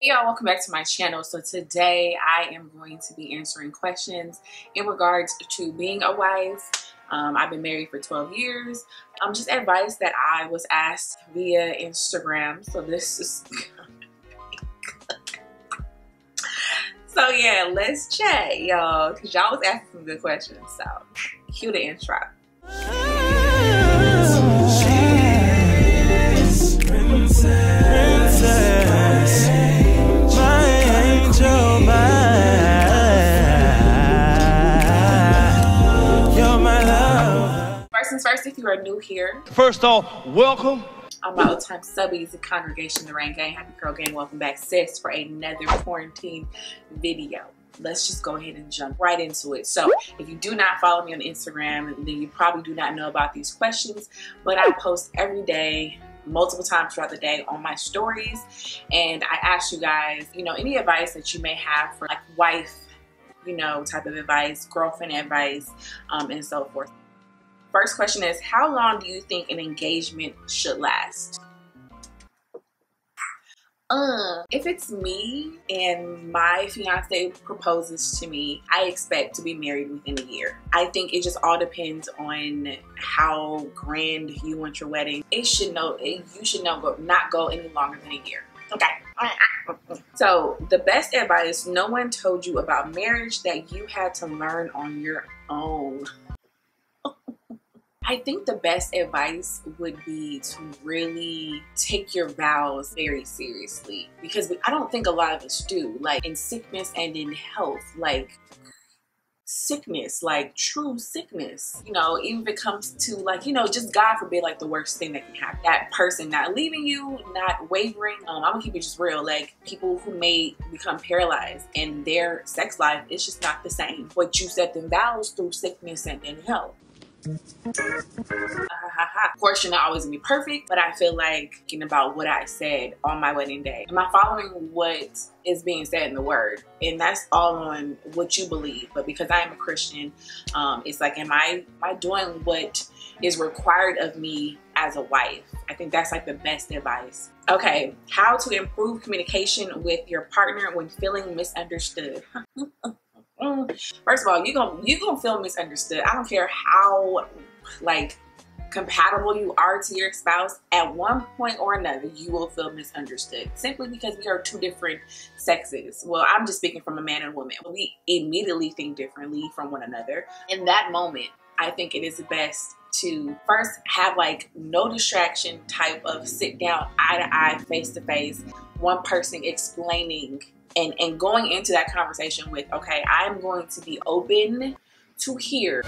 Hey y'all, welcome back to my channel. So today I am going to be answering questions in regards to being a wife. I've been married for 12 years. Just advice that I was asked via Instagram. So this is so yeah, let's chat, y'all, because y'all was asking some good questions. So cue the intro. First things first, if you are new here, first off, welcome. I'm my old time subbies, the congregation, the rain gang, happy curl gang. Welcome back, sis, for another quarantine video. Let's just go ahead and jump right into it. So if you do not follow me on Instagram, then you probably do not know about these questions, but I post every day, multiple times throughout the day on my stories, and I ask you guys, any advice that you may have for like wife, type of advice, girlfriend advice, and so forth. First question is, how long do you think an engagement should last? If it's me and my fiance proposes to me, I expect to be married within a year. I think it just all depends on how grand you want your wedding. You should not go any longer than a year. Okay. So the best advice, no one told you about marriage that you had to learn on your own. I think the best advice would be to really take your vows very seriously, because I don't think a lot of us do. Like in sickness and in health, like sickness, like true sickness, even if it comes to like, just God forbid, like the worst thing that can happen, that person not leaving you, not wavering. I'm gonna keep it just real, like people who may become paralyzed and their sex life is just not the same. What you set them vows through sickness and in health. Of course, you're not always gonna be perfect, but I feel like thinking about what I said on my wedding day, am I following what is being said in the word? And that's all on what you believe. But because I am a Christian, it's like, am I doing what is required of me as a wife? I think that's like the best advice. Okay, how to improve communication with your partner when feeling misunderstood. First of all, you're gonna feel misunderstood. I don't care how like compatible you are to your spouse. At one point or another, you will feel misunderstood, simply because we are two different sexes. Well, I'm just speaking from a man and woman. We immediately think differently from one another. In that moment, I think it is best to first have like no distraction type of sit down, eye to eye, face to face, one person explaining and going into that conversation with, okay, I'm going to be open to hear,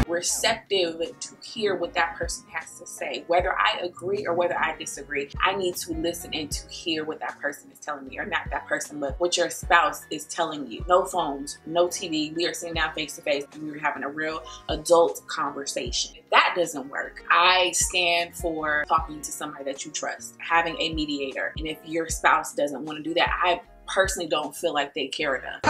receptive to hear what that person has to say. Whether I agree or whether I disagree, I need to listen and to hear what that person is telling me, or not that person, but what your spouse is telling you. No phones, no TV. We are sitting down face to face and we are having a real adult conversation. If that doesn't work, I stand for talking to somebody that you trust, having a mediator. And if your spouse doesn't want to do that, I personally don't feel like they care enough.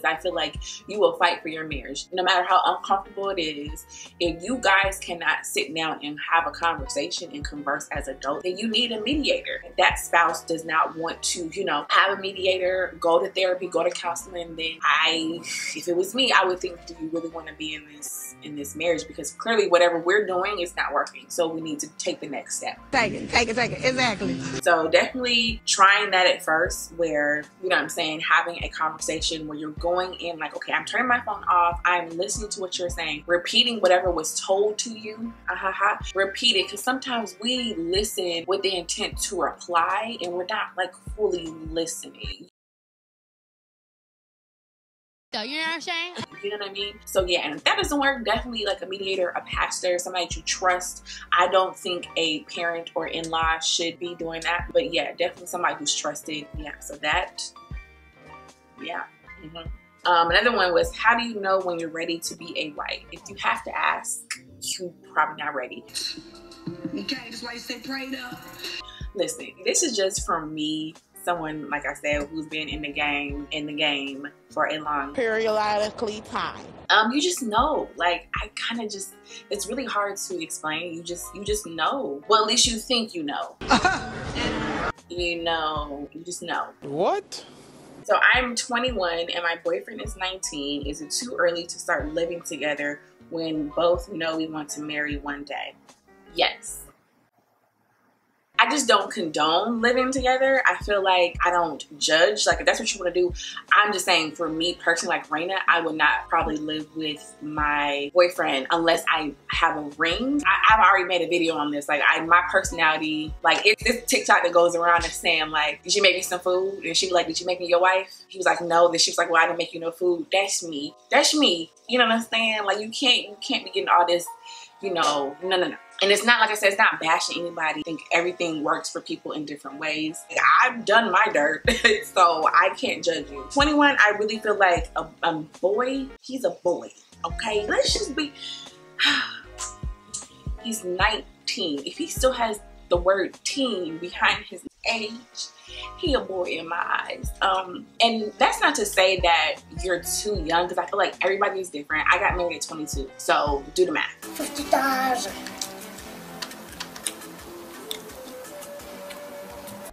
I feel like you will fight for your marriage, no matter how uncomfortable it is. If you guys cannot sit down and have a conversation and converse as adults, then you need a mediator. If that spouse does not want to, have a mediator, go to therapy, go to counseling, then if it was me, I would think, do you really want to be in this marriage? Because clearly whatever we're doing is not working. So we need to take the next step. Take it, exactly. So definitely trying that at first, where, having a conversation where you're going in like, okay, I'm turning my phone off, I'm listening to what you're saying, repeating whatever was told to you. Repeat it, because sometimes we listen with the intent to reply and we're not like fully listening. You know what I'm saying? You know what I mean? So yeah, and if that doesn't work, definitely like a mediator, a pastor, somebody that you trust. I don't think a parent or in-law should be doing that, but yeah, definitely somebody who's trusted. Yeah, so that, yeah. Another one was, how do you know when you're ready to be a wife? If you have to ask, you're probably not ready. Okay, that's why you say prayed up. Listen, this is just from me someone, like I said, who's been in the game for a long periodically time. You just know, like, I kind of just, it's really hard to explain. You just know. Well, at least you think you know. You know, you just know. What? So I'm 21 and my boyfriend is 19. Is it too early to start living together when both know we want to marry one day? Yes. I just don't condone living together. I feel like I don't judge. Like, if that's what you want to do, I'm just saying, for me personally, like Raina, I would not probably live with my boyfriend unless I have a ring. I've already made a video on this. Like, my personality, like, it's this TikTok that goes around and saying, like, did you make me some food? And she was like, did you make me your wife? He was like, no. Then she was like, well, I didn't make you no food. That's me. That's me. You know what I'm saying? Like, you can't be getting all this, you know, no. And it's not, like I said, it's not bashing anybody. I think everything works for people in different ways. I've done my dirt, so I can't judge you. 21, I really feel like a boy, he's a boy, okay? Let's just be, he's 19. If he still has the word teen behind his age, he a boy in my eyes. And that's not to say that you're too young, because I feel like everybody is different. I got married at 22, so do the math. 50,000.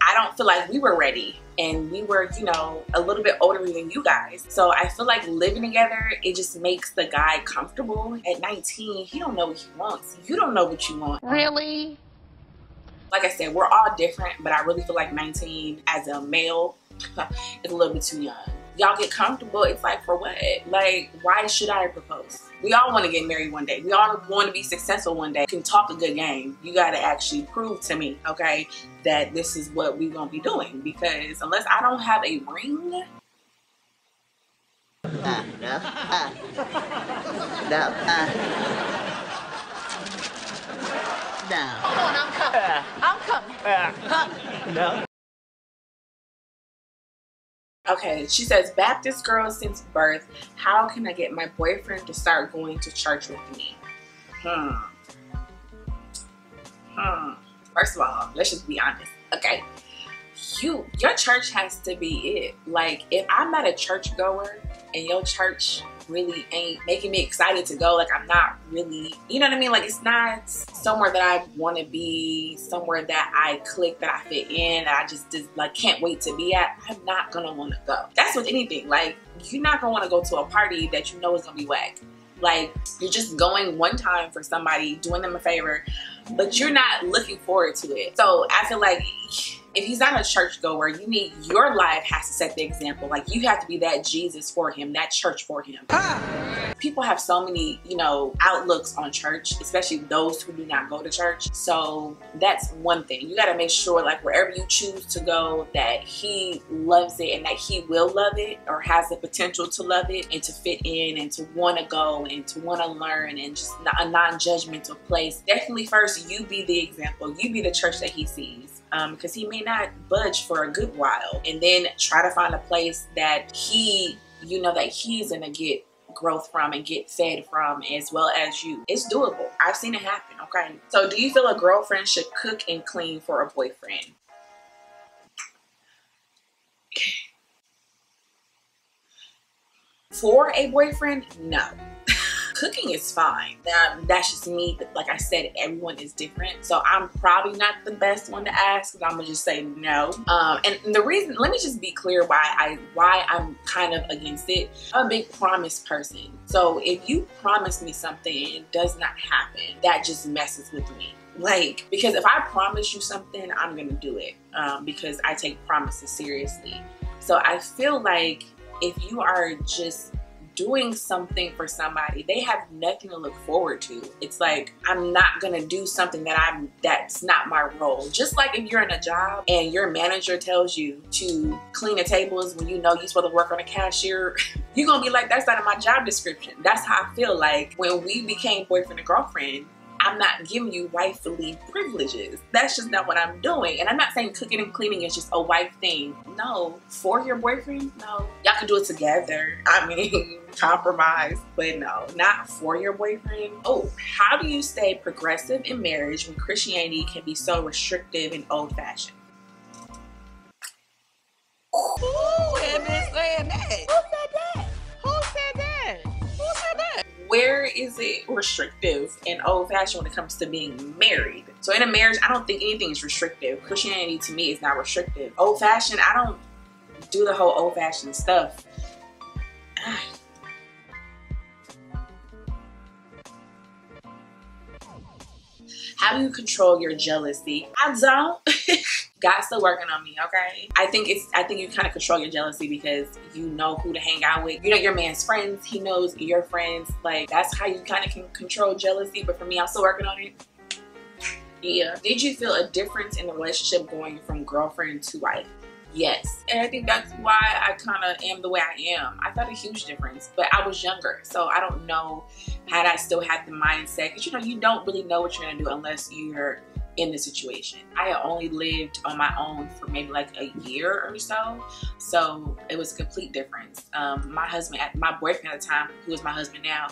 I don't feel like we were ready, and we were, you know, a little bit older than you guys. So I feel like living together, it just makes the guy comfortable. At 19, he don't know what he wants. You don't know what you want. Really? Like I said, we're all different, but I really feel like 19 as a male is a little bit too young. Y'all get comfortable. It's like, for what? Like, why should I propose? We all want to get married one day. We all want to be successful one day. You can talk a good game. You got to actually prove to me, okay, that this is what we're going to be doing. Because unless I don't have a ring. No. Hold on, I'm coming. No. Okay, she says, Baptist girl since birth. How can I get my boyfriend to start going to church with me? First of all, let's just be honest, okay? Your church has to be it. Like, if I'm not a church goer and your church really ain't making me excited to go, like, I'm not really, you know what I mean? Like, it's not somewhere that I want to be, somewhere that I click, that I fit in, that I just like can't wait to be at. I'm not gonna want to go. That's with anything. Like, you're not gonna want to go to a party that you know is gonna be whack. Like, you're just going one time for somebody, doing them a favor, but you're not looking forward to it. So I feel like if he's not a church goer, your life has to set the example. Like, you have to be that Jesus for him, that church for him. People have so many, you know, outlooks on church, especially those who do not go to church. So that's one thing. You got to make sure, like, wherever you choose to go, that he loves it and that he will love it, or has the potential to love it and to fit in and to want to go and to want to learn, and just a non-judgmental place. Definitely first, you be the example. You be the church that he sees. Because he may not budge for a good while, and then try to find a place that you know that he's gonna get growth from and get fed from, as well as you. It's doable. I've seen it happen, okay? So do you feel a girlfriend should cook and clean for a boyfriend? For a boyfriend, no. Cooking is fine. That's just me. Like I said, everyone is different. So I'm probably not the best one to ask, but I'm gonna just say no. And the reason, let me just be clear why I'm kind of against it. I'm a big promise person. So if you promise me something and it does not happen, that just messes with me. Like, because if I promise you something, I'm gonna do it, because I take promises seriously. So I feel like if you are just doing something for somebody, they have nothing to look forward to. It's like, I'm not gonna do something that's not my role. Just like if you're in a job and your manager tells you to clean the tables when you know you're supposed to work on a cashier, you're gonna be like, that's not in my job description. That's how I feel like when we became boyfriend and girlfriend. I'm not giving you wifely privileges. That's just not what I'm doing. And I'm not saying cooking and cleaning is just a wife thing. No, for your boyfriend, no. Y'all can do it together. I mean, compromise, but no, not for your boyfriend. Oh, how do you stay progressive in marriage when Christianity can be so restrictive and old-fashioned? saying that? Who said that? Who said that? Who said that? Where is it restrictive and old-fashioned when it comes to being married? So in a marriage, I don't think anything is restrictive. Christianity to me is not restrictive. Old-fashioned, I don't do the whole old-fashioned stuff. How do you control your jealousy? I don't. God's still working on me, okay? I think you kind of control your jealousy because you know who to hang out with. You know your man's friends. He knows your friends. Like, that's how you kind of can control jealousy. But for me, I'm still working on it. Yeah. Did you feel a difference in the relationship going from girlfriend to wife? Yes. And I think that's why I kind of am the way I am. I felt a huge difference, but I was younger. So I don't know had I still had the mindset. Because, you know, you don't really know what you're going to do unless you're in the situation. I had only lived on my own for maybe like a year or so. So it was a complete difference. My boyfriend at the time, who is my husband now,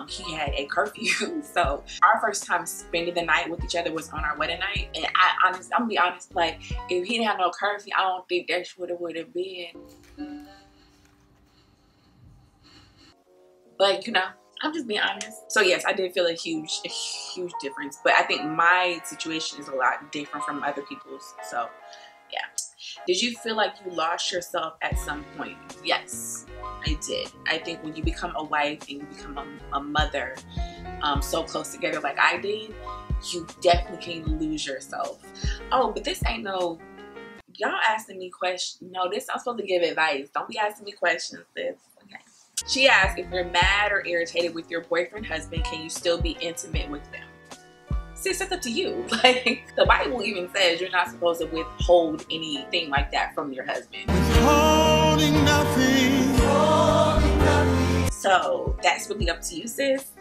he had a curfew. So our first time spending the night with each other was on our wedding night. And I'm gonna be honest, like, if he didn't have no curfew, I don't think that's what it would have been. But, you know, I'm just being honest. So yes, I did feel a huge difference, but I think my situation is a lot different from other people's. So yeah. Did you feel like you lost yourself at some point? Yes, I did. I think when you become a wife and you become a mother so close together like I did, you definitely can lose yourself. Oh, but this ain't no, y'all asking me questions. No, this, I'm supposed to give advice. Don't be asking me questions, sis. Okay. She asked, if you're mad or irritated with your boyfriend, husband, can you still be intimate with them? Sis, that's up to you. Like, the Bible even says you're not supposed to withhold anything like that from your husband. Withholding nothing. So that's really up to you, sis.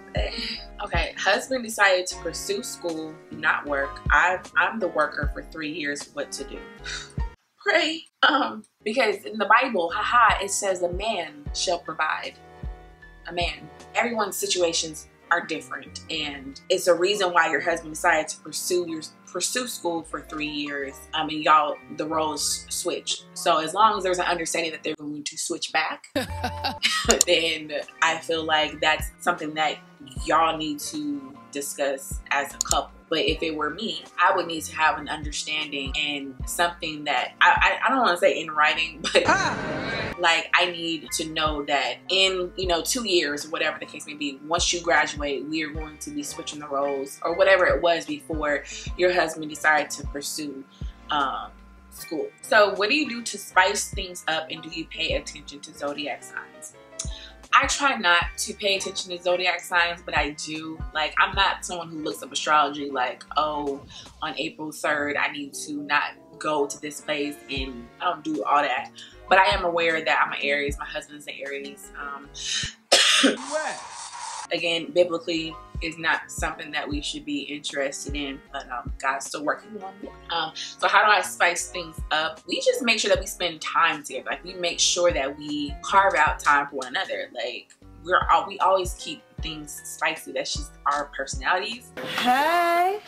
Okay, husband decided to pursue school, not work. I'm the worker for 3 years. What to do? Pray. Because in the Bible, it says a man shall provide. A man. Everyone's situations are different, and it's a reason why your husband decided to pursue school for 3 years. And y'all, the roles switched. So as long as there's an understanding that they're going to switch back, then I feel like that's something that y'all need to discuss as a couple. But if it were me, I would need to have an understanding and something that I don't want to say in writing, but like, I need to know that in, you know, 2 years or whatever the case may be, once you graduate, we are going to be switching the roles or whatever it was before your husband decided to pursue school. So what do you do to spice things up, and do you pay attention to zodiac signs? I try not to pay attention to zodiac signs, but I do. Like, I'm not someone who looks up astrology like, oh, on April 3rd, I need to not go to this place, and I don't do all that. But I am aware that I'm an Aries. My husband's an Aries. Again, biblically, is not something that we should be interested in, but God's still working on it. So how do I spice things up? We just make sure that we spend time together. Like, we make sure that we carve out time for one another. Like, we always keep things spicy. That's just our personalities. Hey.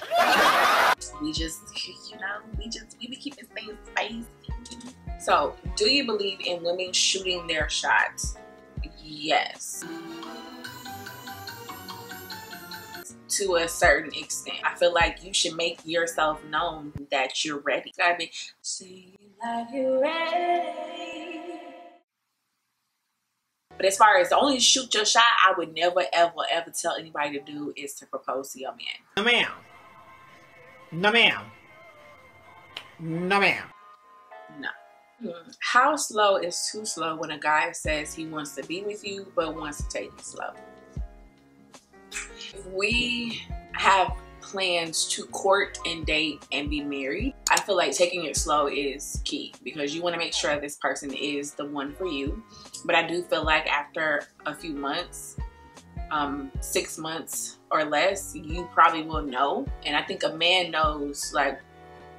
We just, you know, we be keeping things spicy. So, do you believe in women shooting their shots? Yes. To a certain extent. I feel like you should make yourself known that you're ready. You gotta be, say like you're ready. But as far as only shoot your shot, I would never, ever, ever tell anybody to do is to propose to your man. No ma'am. No ma'am. No ma'am. No. How slow is too slow when a guy says he wants to be with you but wants to take it slow? If we have plans to court and date and be married, I feel like taking it slow is key, because you want to make sure this person is the one for you. But I do feel like after a few months, 6 months or less, you probably will know. And I think a man knows like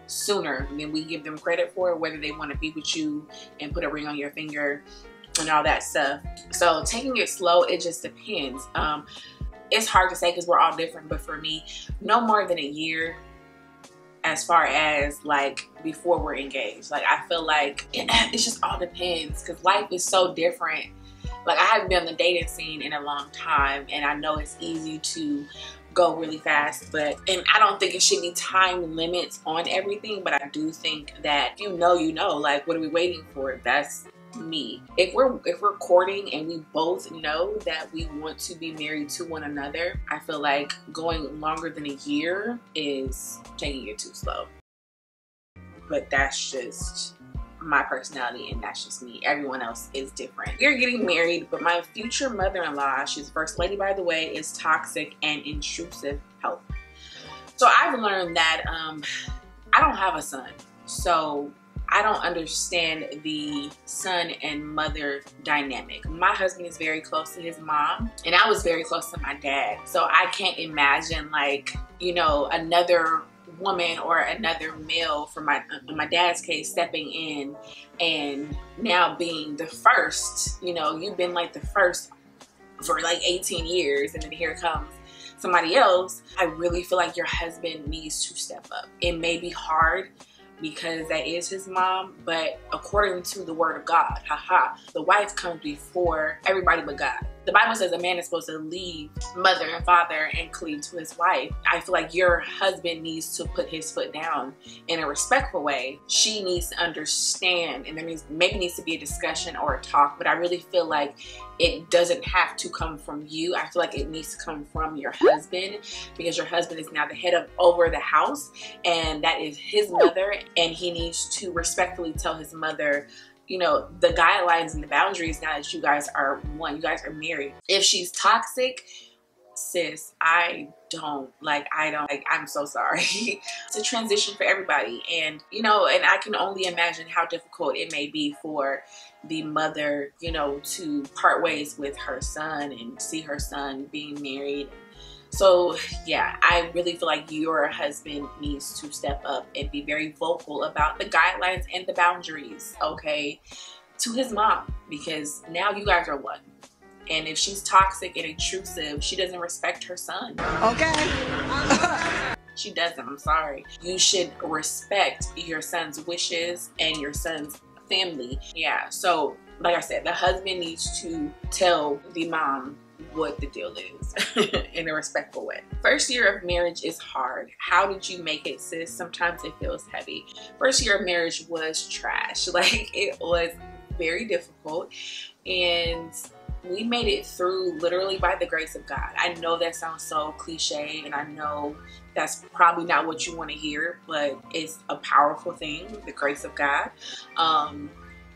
sooner than we give them credit for, whether they want to be with you and put a ring on your finger and all that stuff. So taking it slow, it just depends. It's hard to say because we're all different, but for me, no more than a year as far as like before we're engaged. Like I feel like it just all depends, because life is so different. Like I haven't been on the dating scene in a long time, and I know it's easy to go really fast, and I don't think it should be time limits on everything, but I do think that you know, like what are we waiting for? That's me. If we're courting and we both know that we want to be married to one another, I feel like going longer than a year is taking it too slow. But that's just my personality, and that's just me. Everyone else is different. We're getting married, but my future mother-in-law, she's first lady by the way, is toxic and intrusive. Help. So I've learned that I don't have a son, so I don't understand the son and mother dynamic. My husband is very close to his mom, and I was very close to my dad, so I can't imagine, like, you know, another woman or another male, for in my dad's case, stepping in and now being the first. You know, you've been like the first for like 18 years, and then here comes somebody else. I really feel like your husband needs to step up. It may be hard because that is his mom, but according to the word of God, the wife comes before everybody but God. The Bible says a man is supposed to leave mother and father and cleave to his wife. I feel like your husband needs to put his foot down in a respectful way. She needs to understand, and there maybe needs to be a discussion or a talk, but I really feel like it doesn't have to come from you. I feel like it needs to come from your husband, because your husband is now the head over the house, and that is his mother, and he needs to respectfully tell his mother, you know, the guidelines and the boundaries now that you guys are one, you guys are married. If she's toxic, sis, I'm so sorry. It's a transition for everybody, and you know, and I can only imagine how difficult it may be for the mother, you know, to part ways with her son and see her son being married. So yeah, I really feel like your husband needs to step up and be very vocal about the guidelines and the boundaries, okay, to his mom, because now you guys are one. And if she's toxic and intrusive, she doesn't respect her son. Okay. She doesn't, I'm sorry. You should respect your son's wishes and your son's family. Yeah, so like I said, the husband needs to tell the mom what the deal is in a respectful way. First year of marriage is hard. How did you make it, sis? Sometimes it feels heavy. First year of marriage was trash. Like, it was very difficult, and we made it through literally by the grace of God. I know that sounds so cliche, and I know that's probably not what you want to hear, but it's a powerful thing, the grace of God.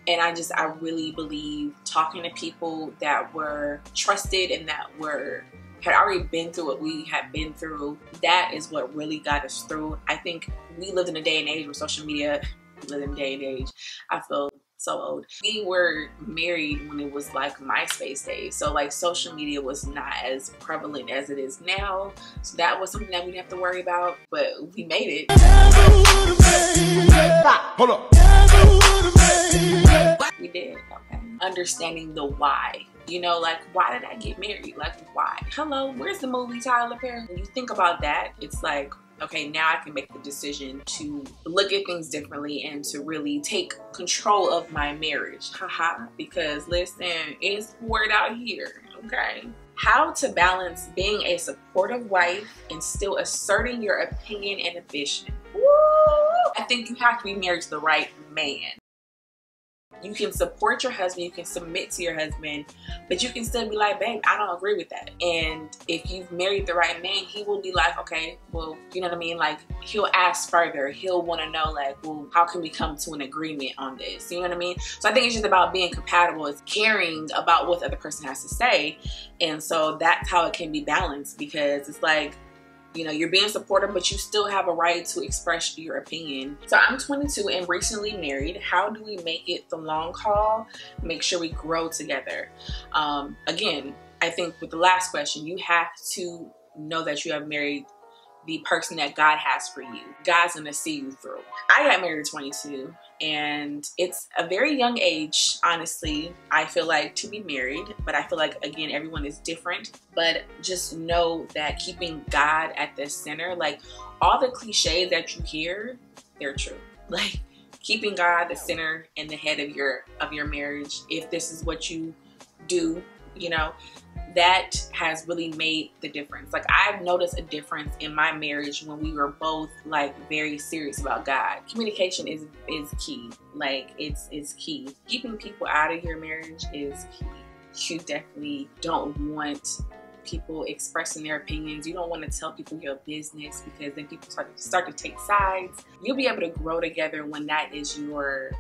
And I really believe talking to people that were trusted and that had already been through what we had been through, that is what really got us through. I think we lived in a day and age where social media, I feel so old. We were married when it was like MySpace days, so like social media was not as prevalent as it is now, so that was something that we didn't have to worry about, but we made it. Hold up. We did, okay. Understanding the why. You know, like, why did I get married? Like, why? Hello, where's the movie Tyler Perry? When you think about that, it's like, okay, now I can make the decision to look at things differently and to really take control of my marriage. Because listen, it's poured out here, okay? How to balance being a supportive wife and still asserting your opinion and ambition. Woo! I think you have to be married to the right man. You can support your husband, you can submit to your husband, but you can still be like, babe, I don't agree with that. And if you've married the right man, he will be like, okay, well, you know what I mean? Like, he'll ask further. He'll want to know, like, well, how can we come to an agreement on this? You know what I mean? So I think it's just about being compatible. It's caring about what the other person has to say. And so that's how it can be balanced, because it's like, you know, you're being supportive, but you still have a right to express your opinion. So I'm 22 and recently married. How do we make it the long haul? Make sure we grow together. Again, I think with the last question, you have to know that you have married the person that God has for you. God's gonna see you through. I got married at 22, and it's a very young age, honestly, I feel like, to be married. But I feel like, again, everyone is different. But just know that keeping God at the center, like all the cliches that you hear, they're true. Like keeping God the center and the head of your marriage, if this is what you do, you know, that has really made the difference. Like I've noticed a difference in my marriage when we were both like very serious about God. Communication is key. Like it's key. Keeping people out of your marriage is key. You definitely don't want people expressing their opinions. You don't want to tell people your business, because then people start to take sides. You'll be able to grow together when that is your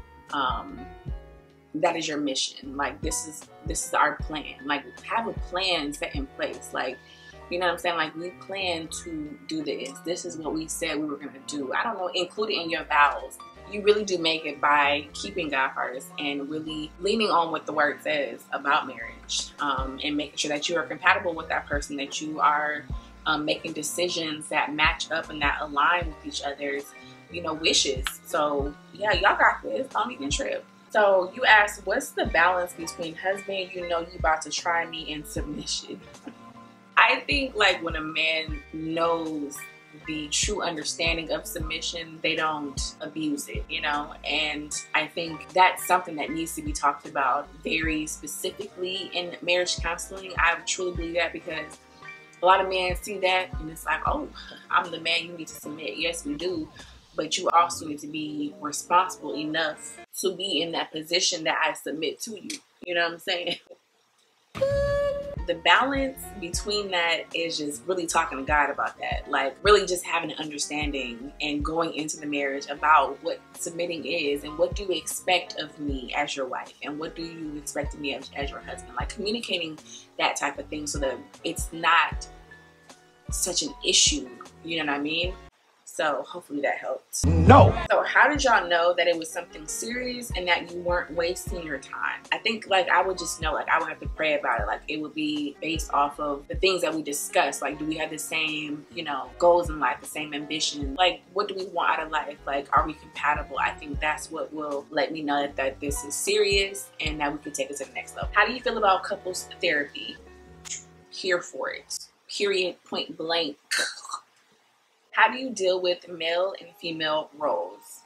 mission. Like this is our plan. Like have a plan set in place. Like, you know what I'm saying? Like we plan to do this. This is what we said we were gonna do. I don't know, include it in your vows. You really do make it by keeping God first and really leaning on what the word says about marriage, and making sure that you are compatible with that person, that you are making decisions that match up and that align with each other's, you know, wishes. So yeah, y'all got this. Don't even trip. So you asked, what's the balance between husband, you know you about to try me, and submission? I think like when a man knows the true understanding of submission, they don't abuse it, you know? And I think that's something that needs to be talked about very specifically in marriage counseling. I truly believe that, because a lot of men see that and it's like, oh, I'm the man, you need to submit. Yes, we do. But you also need to be responsible enough to be in that position that I submit to you. You know what I'm saying? The balance between that is just really talking to God about that. Like really just having an understanding and going into the marriage about what submitting is, and what do you expect of me as your wife, and what do you expect of me as your husband. Like communicating that type of thing so that it's not such an issue. You know what I mean? So hopefully that helped. No. So how did y'all know that it was something serious and that you weren't wasting your time? I think like I would just know, like I would have to pray about it. Like it would be based off of the things that we discussed. Like do we have the same, you know, goals in life, the same ambition? Like what do we want out of life? Like are we compatible? I think that's what will let me know that this is serious and that we can take it to the next level. How do you feel about couples therapy? Here for it. Period. Point blank. How do you deal with male and female roles?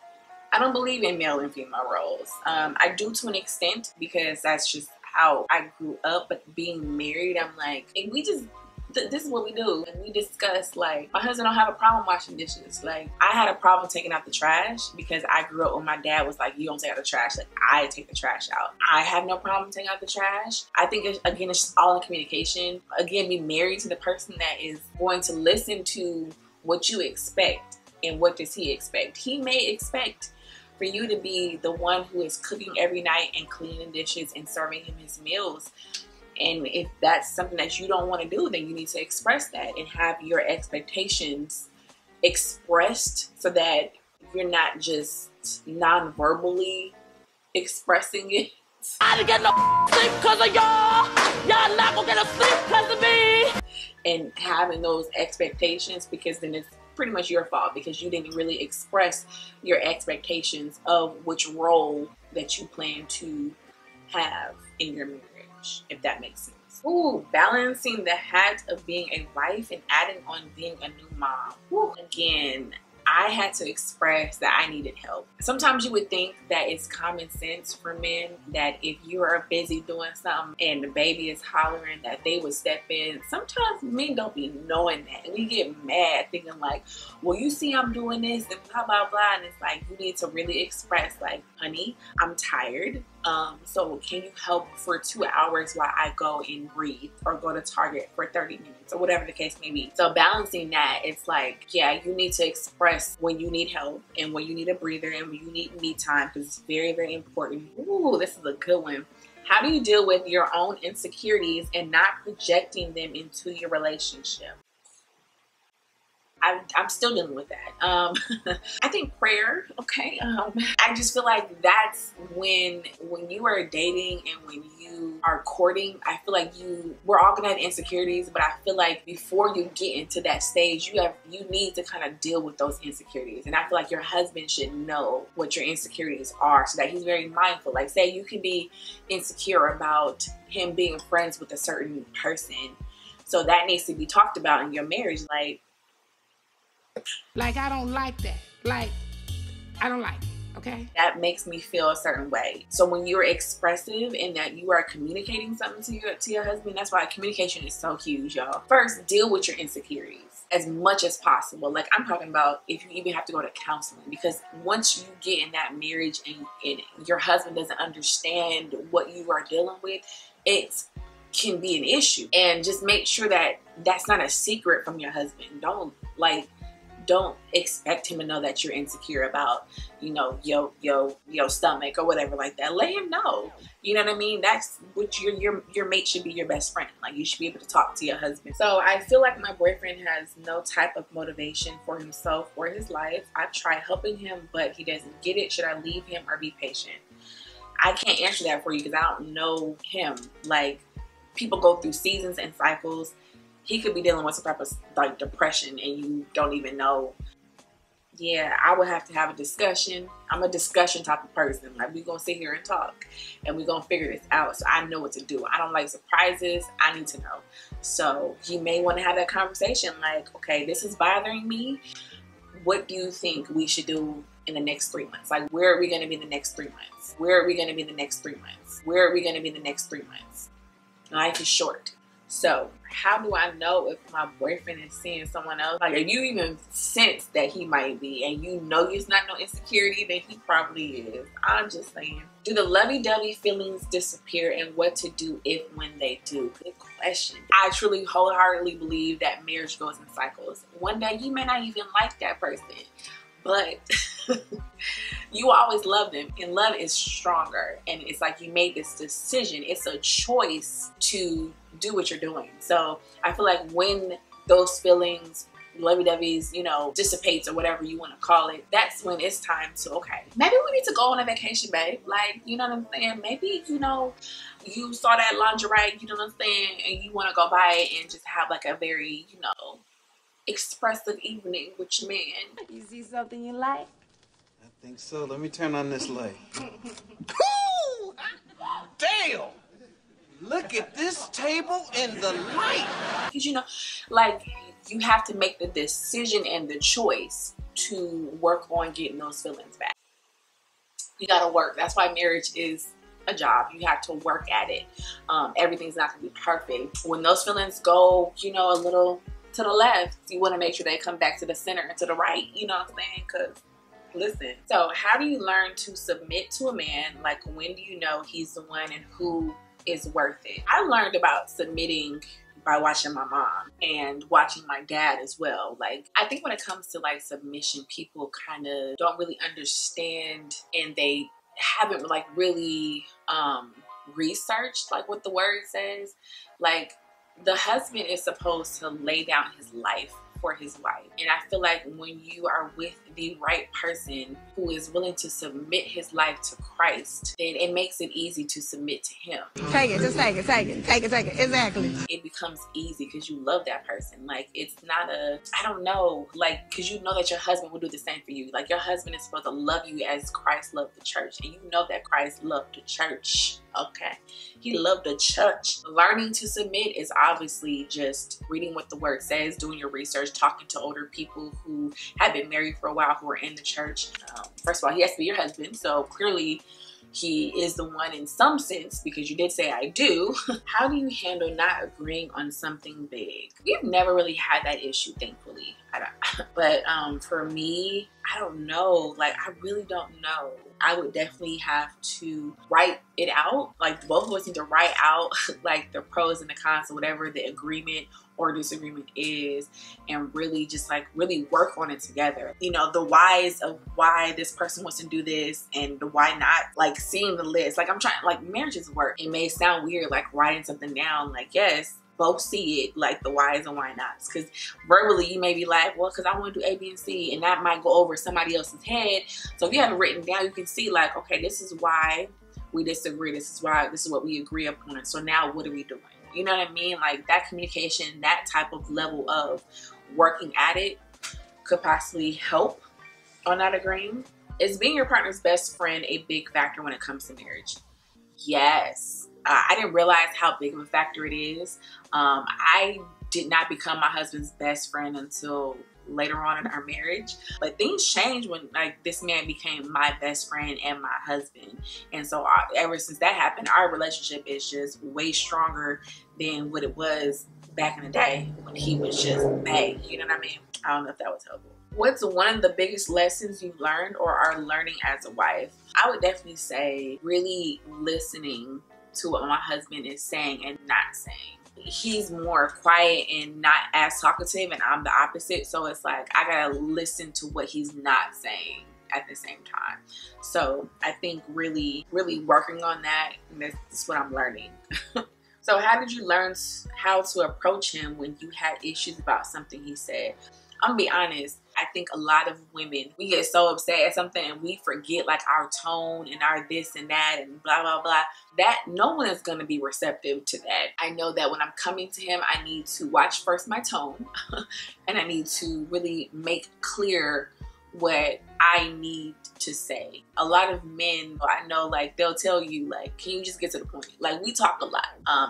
I don't believe in male and female roles. I do to an extent, because that's just how I grew up. But being married, I'm like, and we just, this is what we do. And we discuss, like, my husband don't have a problem washing dishes. Like, I had a problem taking out the trash because I grew up when my dad was like, you don't take out the trash. Like, I take the trash out. I have no problem taking out the trash. I think, again, it's just all in communication. Again, be married to the person that is going to listen to what you expect, and what does he expect. He may expect for you to be the one who is cooking every night and cleaning dishes and serving him his meals. And if that's something that you don't want to do, then you need to express that and have your expectations expressed, so that you're not just non-verbally expressing it. I didn't get no sleep because of y'all. Y'all not gonna get a sleep because of me. And having those expectations, because then it's pretty much your fault, because you didn't really express your expectations of which role that you plan to have in your marriage, if that makes sense. Ooh, balancing the hat of being a wife and adding on being a new mom. Ooh, again, I had to express that I needed help. Sometimes you would think that it's common sense for men that if you are busy doing something and the baby is hollering, that they would step in. Sometimes men don't be knowing that. And we get mad thinking like, well, you see I'm doing this and blah, blah, blah. And it's like, you need to really express like, honey, I'm tired. So can you help for 2 hours while I go and breathe, or go to Target for 30 minutes, or whatever the case may be. So balancing that, it's like, yeah, you need to express when you need help and when you need a breather and when you need me time, because it's very, very important. Ooh, this is a good one. How do you deal with your own insecurities and not projecting them into your relationship? I'm still dealing with that. I think prayer, okay. I just feel like that's when you are dating and when you are courting, I feel like we're all gonna have insecurities, but I feel like before you get into that stage, you need to kind of deal with those insecurities. And I feel like your husband should know what your insecurities are so that he's very mindful. Like, say you could be insecure about him being friends with a certain person. So that needs to be talked about in your marriage. Like, I don't like that. Like, I don't like it, okay? That makes me feel a certain way. So when you're expressive and that you are communicating something to your husband, that's why communication is so huge, y'all. First, deal with your insecurities as much as possible. Like, I'm talking about if you even have to go to counseling, because once you get in that marriage and your husband doesn't understand what you are dealing with, it can be an issue. And just make sure that that's not a secret from your husband. Don't expect him to know that you're insecure about, you know, your stomach or whatever like that. Let him know. You know what I mean? That's what your mate should be your best friend. Like, you should be able to talk to your husband. So I feel like my boyfriend has no type of motivation for himself or his life. I try helping him, but he doesn't get it. Should I leave him or be patient? I can't answer that for you because I don't know him. Like, people go through seasons and cycles. He could be dealing with some type of like depression and you don't even know. Yeah, I would have to have a discussion. I'm a discussion type of person. Like, we're going to sit here and talk and we're going to figure this out so I know what to do. I don't like surprises. I need to know. So you may want to have that conversation like, okay, this is bothering me. What do you think we should do in the next 3 months? Like, where are we going to be in the next 3 months? Where are we going to be in the next 3 months? Where are we going to be in the next 3 months? Life is short. So how do I know if my boyfriend is seeing someone else? Like, if you even sense that he might be and you know it's not no insecurity, then he probably is. I'm just saying. Do the lovey-dovey feelings disappear and what to do if when they do? Good question. I truly wholeheartedly believe that marriage goes in cycles. One day you may not even like that person, but you always love them, and love is stronger. And it's like you made this decision. It's a choice to do what you're doing. So I feel like when those feelings, lovey-doveys, you know, dissipates or whatever you want to call it, that's when it's time to, okay, maybe we need to go on a vacation, babe. Like, you know what I'm saying? Maybe, you know, you saw that lingerie, you know what I'm saying, and you want to go buy it and just have like a very, you know, expressive evening with your man. You see something you like? I think so. Let me turn on this light. Cool! Damn! Look at this table and the light. Because, you know, like, you have to make the decision and the choice to work on getting those feelings back. You gotta work. That's why marriage is a job. You have to work at it. Everything's not gonna be perfect. When those feelings go, you know, a little to the left, you want to make sure they come back to the center and to the right. You know what I'm saying? Because listen. So how do you learn to submit to a man? Like, when do you know he's the one and who is worth it? I learned about submitting by watching my mom and watching my dad as well. Like, I think when it comes to like submission, people kind of don't really understand, and they haven't like really researched like what the word says. Like, the husband is supposed to lay down his life for his wife. And I feel like when you are with the right person who is willing to submit his life to Christ, then it makes it easy to submit to him. Take it, just take it, take it, take it, take it. Exactly. It becomes easy because you love that person. Like, it's not a, I don't know, like, because you know that your husband will do the same for you. Like, your husband is supposed to love you as Christ loved the church. And you know that Christ loved the church. Okay, he loved the church. Learning to submit is obviously just reading what the word says, doing your research, talking to older people who have been married for a while, who are in the church. First of all, he has to be your husband, so clearly he is the one in some sense, because you did say I do. How do you handle not agreeing on something big? We've never really had that issue, thankfully. But for me, I don't know. Like, I really don't know. I would definitely have to write it out. Like, both of us need to write out like the pros and the cons or whatever the agreement or disagreement is, and really just like really work on it together. You know, the whys of why this person wants to do this and the why not, like seeing the list. Like, I'm trying, like, marriage is work. It may sound weird like writing something down, like, yes, both see it, like the whys and why nots. Because verbally you may be like, well, because I want to do A, B, and C, and that might go over somebody else's head. So if you have it written down, you can see like, okay, this is why we disagree. This is what we agree upon. So now what are we doing? You know what I mean? Like that communication, that type of level of working at it could possibly help on not agreeing. Is being your partner's best friend a big factor when it comes to marriage? Yes. I didn't realize how big of a factor it is. I did not become my husband's best friend until later on in our marriage, but things changed when like this man became my best friend and my husband. And so ever since that happened, our relationship is just way stronger than what it was back in the day when he was just bae. You know what I mean? I don't know if that was helpful. What's one of the biggest lessons you learned or are learning as a wife? I would definitely say really listening to what my husband is saying and not saying. He's more quiet and not as talkative, and I'm the opposite. So it's like I gotta listen to what he's not saying at the same time. So I think really working on that, and that's what I'm learning. So how did you learn how to approach him when you had issues about something he said? I'm gonna be honest, I think a lot of women, we get so upset at something and we forget like our tone and our this and that and blah, blah, blah. That no one is gonna be receptive to that. I know that when I'm coming to him, I need to watch first my tone and I need to really make clear what I need to say. A lot of men, I know, like they'll tell you like, can you just get to the point? Like we talk a lot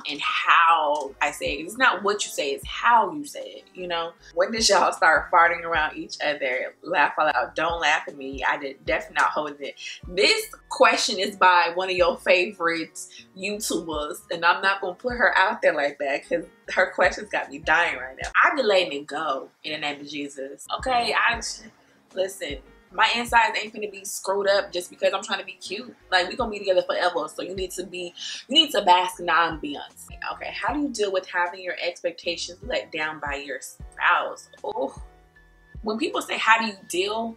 and how I say it. It's not what you say, it's how you say it, you know? When did y'all start farting around each other? Laugh out loud, don't laugh at me. I did definitely not hold it. This question is by one of your favorite YouTubers, and I'm not gonna put her out there like that because her questions got me dying right now. I be letting it go in the name of Jesus. Okay, listen, my insides ain't gonna be screwed up just because I'm trying to be cute. Like we gonna be together forever, so you need to bask in the ambiance. Okay, how do you deal with having your expectations let down by your spouse? Oh, when people say how do you deal,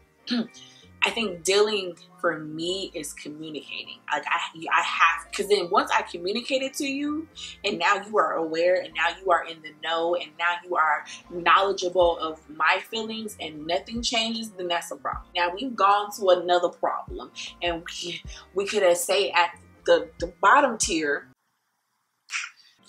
I think dealing for me is communicating. Like I have, because then once I communicate it to you and now you are aware and now you are in the know and now you are knowledgeable of my feelings and nothing changes, then that's a problem. Now we've gone to another problem and we could have say at the bottom tier,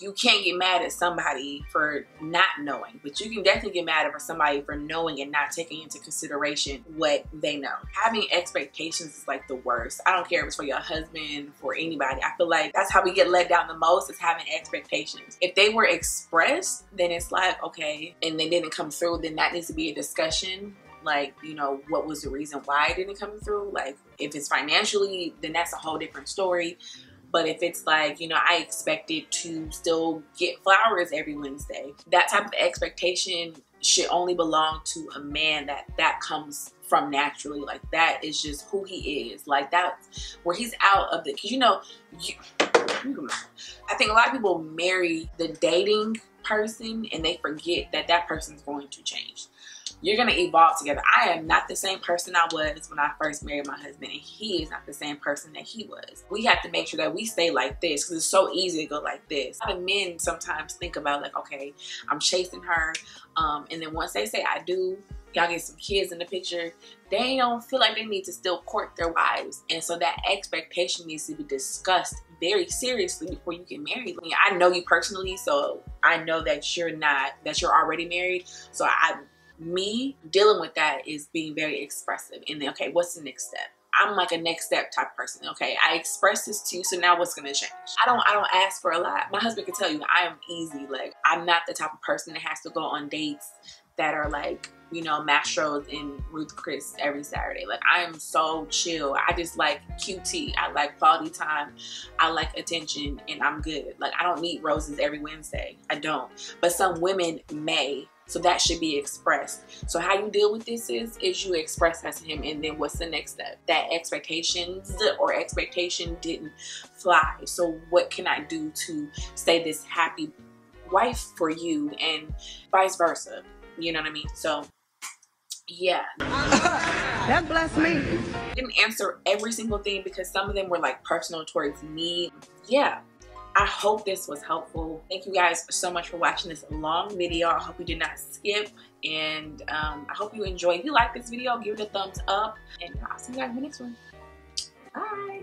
you can't get mad at somebody for not knowing, but you can definitely get mad at somebody for knowing and not taking into consideration what they know. Having expectations is like the worst. I don't care if it's for your husband, for anybody. I feel like that's how we get let down the most, is having expectations. If they were expressed, then it's like, okay, and they didn't come through, then that needs to be a discussion. Like, you know, what was the reason why it didn't come through? Like, if it's financially, then that's a whole different story. But if it's like, you know, I expected to still get flowers every Wednesday, that type of expectation should only belong to a man that comes from naturally. Like that is just who he is. Like that's where he's out of the, cause you know, I think a lot of people marry the dating person and they forget that that person's going to change. You're going to evolve together. I am not the same person I was when I first married my husband, and he is not the same person that he was. We have to make sure that we stay like this, because it's so easy to go like this. A lot of men sometimes think about like, okay, I'm chasing her, and then once they say I do, y'all get some kids in the picture, they don't feel like they need to still court their wives. And so that expectation needs to be discussed very seriously before you get married. I mean, I know you personally, so I know that you're already married. So me dealing with that is being very expressive. And then, okay, what's the next step? I'm like a next step type person. Okay, I express this to you, so now what's gonna change? I don't ask for a lot. My husband can tell you I am easy. Like, I'm not the type of person that has to go on dates that are like, you know, Mastro's and Ruth Chris every Saturday. Like, I am so chill. I just like QT. I like quality time. I like attention, and I'm good. Like, I don't need roses every Wednesday. I don't. But some women may. So that should be expressed. So how you deal with this is you express that to him, and then what's the next step? That expectation didn't fly. So what can I do to stay this happy wife for you, and vice versa? You know what I mean? So yeah. That blessed me. I didn't answer every single thing because some of them were like personal towards me. Yeah. I hope this was helpful. Thank you guys so much for watching this long video. I hope you did not skip, and I hope you enjoyed. If you like this video, give it a thumbs up, and I'll see you guys in the next one. Bye.